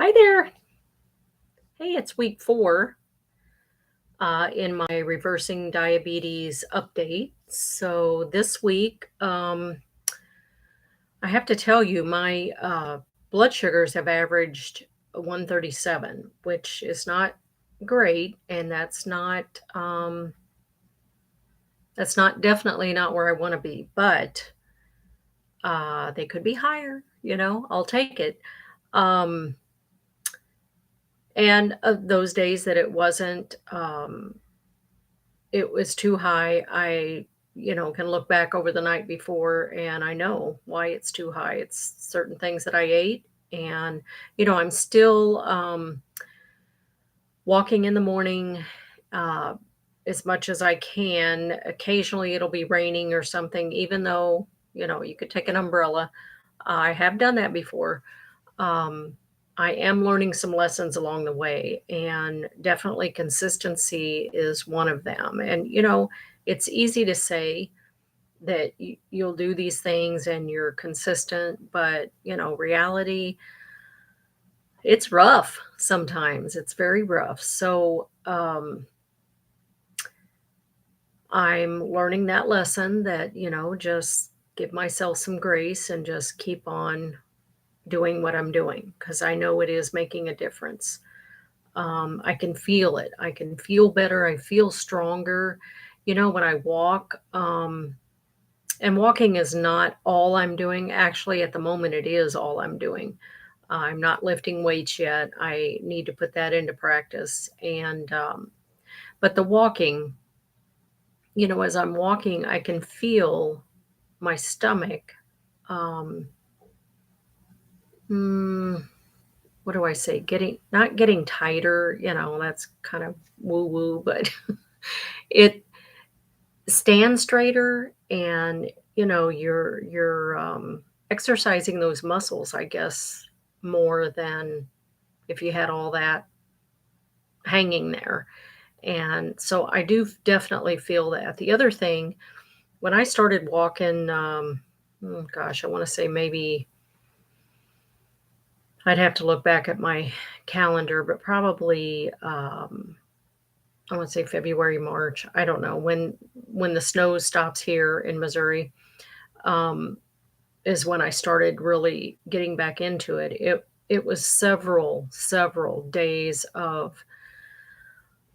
Hi there. Hey, it's week 4 in my reversing diabetes update. So this week, I have to tell you, my blood sugars have averaged 137, which is not great, and that's not definitely not where I want to be. But they could be higher. I'll take it. Um, and those days that it was too high. I can look back over the night before and I know why it's too high. It's certain things that I ate. And, I'm still walking in the morning uh, as much as I can. Occasionally it'll be raining or something, even though, you could take an umbrella. I have done that before. um, I am learning some lessons along the way, and definitely consistency is one of them. And, it's easy to say that you'll do these things and you're consistent, but, reality, it's rough sometimes. It's very rough. So, I'm learning that lesson that, just give myself some grace and just keep on doing what I'm doing because I know it is making a difference. I can feel it. I can feel better. I feel stronger. When I walk, and walking is not all I'm doing. Actually, at the moment, it is all I'm doing. I'm not lifting weights yet. I need to put that into practice. But the walking, as I'm walking, I can feel my stomach. Um, mm, what do I say? Not getting tighter. That's kind of woo woo, but it stand straighter and, you're exercising those muscles, I guess, more than if you had all that hanging there. And so I do definitely feel that. The other thing, when I started walking, gosh, I want to say maybe I'd have to look back at my calendar, but probably I want to say February, March. I don't know when the snow stops here in Missouri. Um, is when I started really getting back into it. It was several days of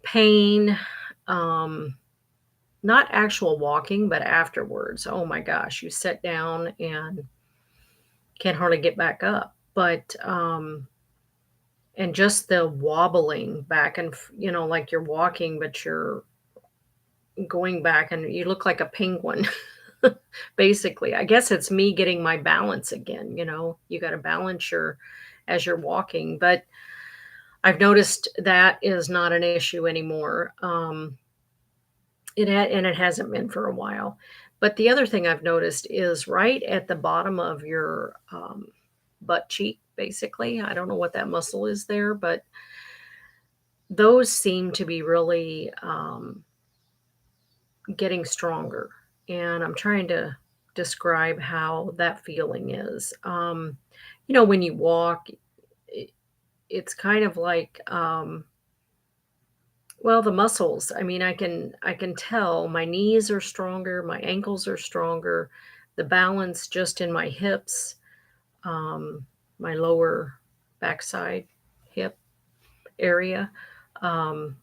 pain, um, not actual walking, but afterwards. Oh my gosh, you sit down and can't hardly get back up. But and just the wobbling back and like you're walking, but you're going back and you look like a penguin. Basically, I guess it's me getting my balance again. You got to balance your as you're walking, but I've noticed that is not an issue anymore. And it hasn't been for a while. But the other thing I've noticed is right at the bottom of your butt cheek, basically. I don't know what that muscle is there, but those seem to be really getting stronger. And I'm trying to describe how that feeling is. When you walk, it, it's kind of like, well, the muscles. I mean, I can tell my knees are stronger, my ankles are stronger, the balance just in my hips, my lower backside hip area. Um,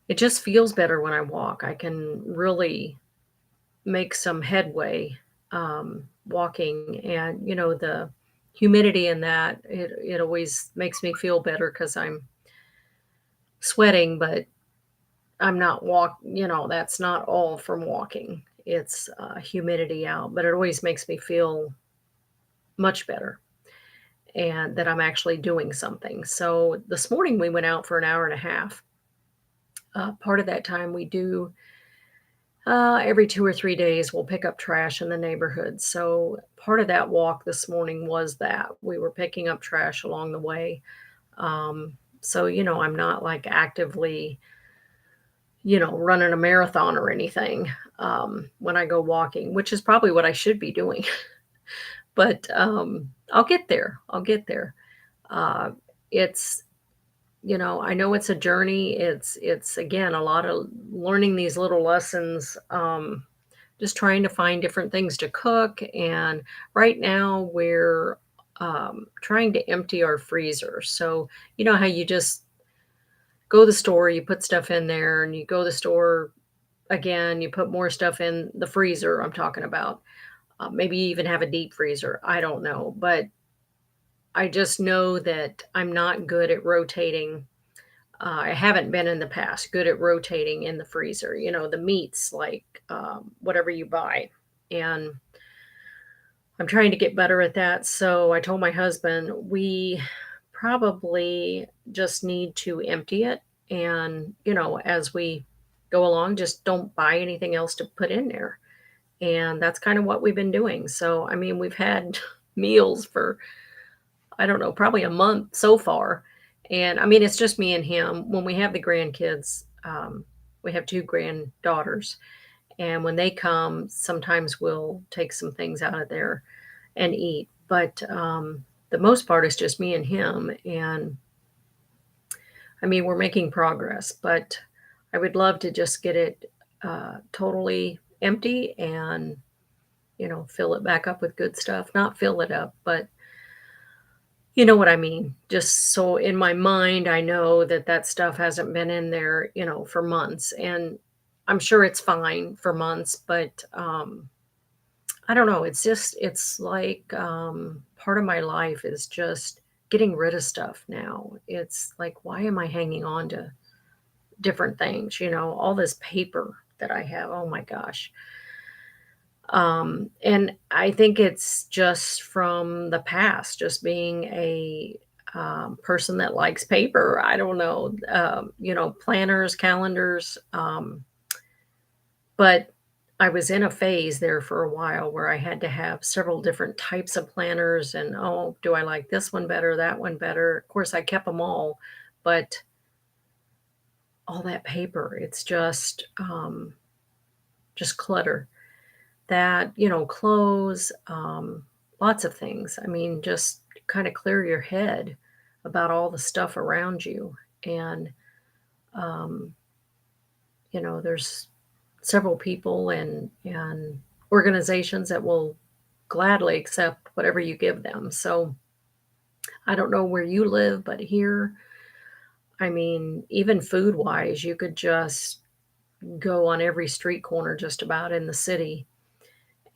it just feels better when I walk. I can really make some headway walking, and the humidity in that it always makes me feel better because I'm sweating, but I'm not that's not all from walking. It's humidity out, but it always makes me feel much better and that I'm actually doing something. So this morning we went out for an hour and a half. Part of that time we do every 2 or 3 days, we'll pick up trash in the neighborhood. So part of that walk this morning was that we were picking up trash along the way. So, I'm not like actively, running a marathon or anything when I go walking, which is probably what I should be doing. But I'll get there. I'll get there. Uh, it's I know it's a journey. It's again a lot of learning these little lessons. Just trying to find different things to cook, and right now we're trying to empty our freezer. So you know how you just go to the store, you put stuff in there, and you go to the store again, you put more stuff in the freezer. I'm talking about. Maybe you even have a deep freezer. I don't know, but I just know that I'm not good at rotating. I haven't been in the past good at rotating in the freezer, the meats, like whatever you buy. And I'm trying to get better at that. So I told my husband, we probably just need to empty it. And, as we go along, just don't buy anything else to put in there. And that's kind of what we've been doing. So, I mean, we've had meals for, I don't know, probably a month so far. And I mean, it's just me and him. When we have the grandkids, we have two granddaughters. And when they come, sometimes we'll take some things out of there and eat. But the most part is just me and him. And I mean, we're making progress, but I would love to just get it totally empty and, fill it back up with good stuff. Not fill it up, but you know what I mean? Just so in my mind, I know that that stuff hasn't been in there, for months. And I'm sure it's fine for months, but I don't know. It's like part of my life is just getting rid of stuff now. It's like, why am I hanging on to different things? All this paper that I have. Oh my gosh. And I think it's just from the past, just being a person that likes paper. I don't know, planners, calendars. But I was in a phase there for a while where I had to have several different types of planners and, oh, do I like this one better, that one better? Of course, I kept them all, but all that paper, it's just clutter. That, clothes, lots of things. I mean, just kind of clear your head about all the stuff around you. And, um, there's several people and organizations that will gladly accept whatever you give them. So I don't know where you live, but here, I mean, even food wise, you could just go on every street corner just about in the city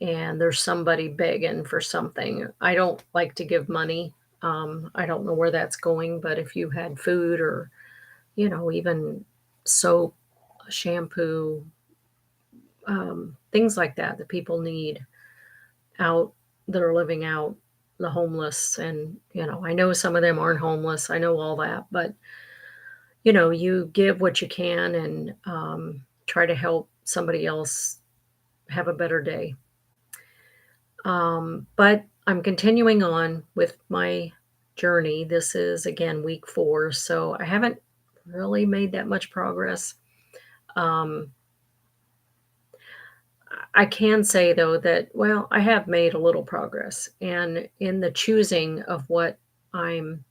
and there's somebody begging for something. I don't like to give money. I don't know where that's going, but if you had food or, even soap, shampoo, things like that that people need out that are living out, the homeless. And, I know some of them aren't homeless. I know all that, but, you give what you can and try to help somebody else have a better day. But I'm continuing on with my journey. This is again week 4, so I haven't really made that much progress. Um, I can say though that, well, I have made a little progress and in the choosing of what I'm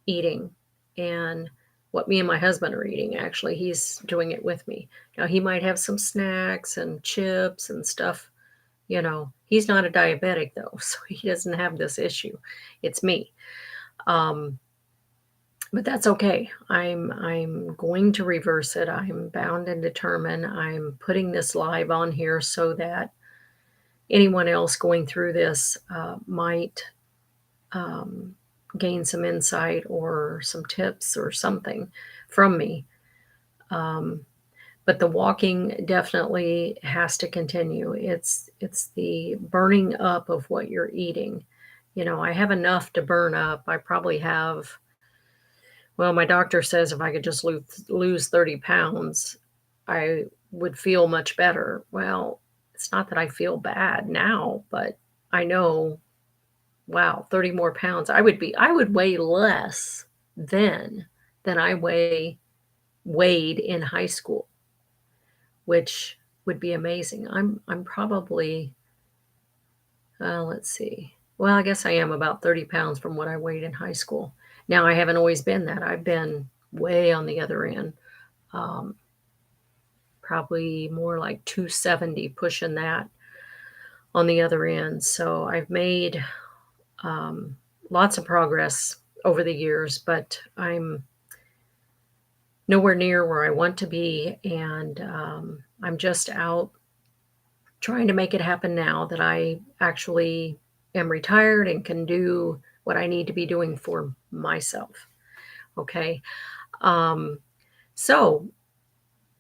eating and what me and my husband are eating. Actually, he's doing it with me. Now, he might have some snacks and chips and stuff. He's not a diabetic though, so he doesn't have this issue. It's me. Um, but that's okay. I'm going to reverse it. I'm bound and determined. I'm putting this live on here so that anyone else going through this might um, gain some insight or some tips or something from me. Um, but the walking definitely has to continue. It's the burning up of what you're eating. I have enough to burn up. I probably have, well, my doctor says if I could just lose 30 pounds, I would feel much better. Well, it's not that I feel bad now, but I know, wow, 30 more pounds. I would weigh less then than I weighed in high school, which would be amazing. I'm probably, let's see. Well, I guess I am about 30 pounds from what I weighed in high school. Now, I haven't always been that. I've been way on the other end, um, probably more like 270, pushing that on the other end. So I've made um, lots of progress over the years, but I'm nowhere near where I want to be. And I'm just out trying to make it happen now that I actually am retired and can do what I need to be doing for myself. Okay. Um, so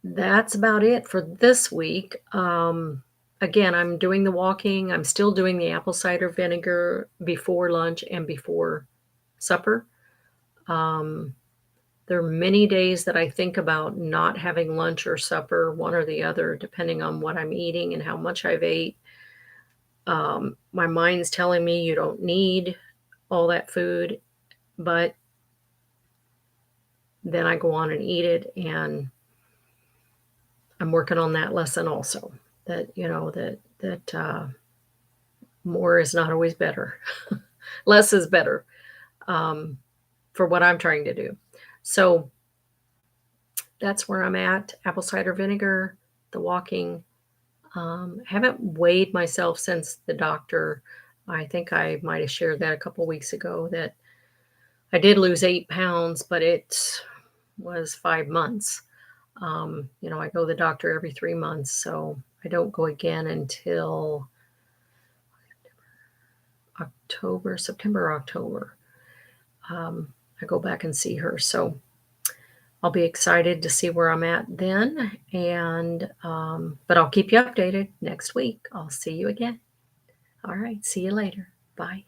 that's about it for this week. Again, I'm doing the walking. I'm still doing the apple cider vinegar before lunch and before supper. Um, there are many days that I think about not having lunch or supper, one or the other, depending on what I'm eating and how much I've ate. My mind's telling me you don't need all that food, but then I go on and eat it, and I'm working on that lesson also. That more is not always better. Less is better, um, for what I'm trying to do. So that's where I'm at. Apple cider vinegar, the walking. Haven't weighed myself since the doctor. I think I might have shared that a couple weeks ago that I did lose 8 pounds, but it was 5 months. I go to the doctor every 3 months, so I don't go again until October, September, October. I go back and see her. So I'll be excited to see where I'm at then. But I'll keep you updated next week. I'll see you again. All right. See you later. Bye.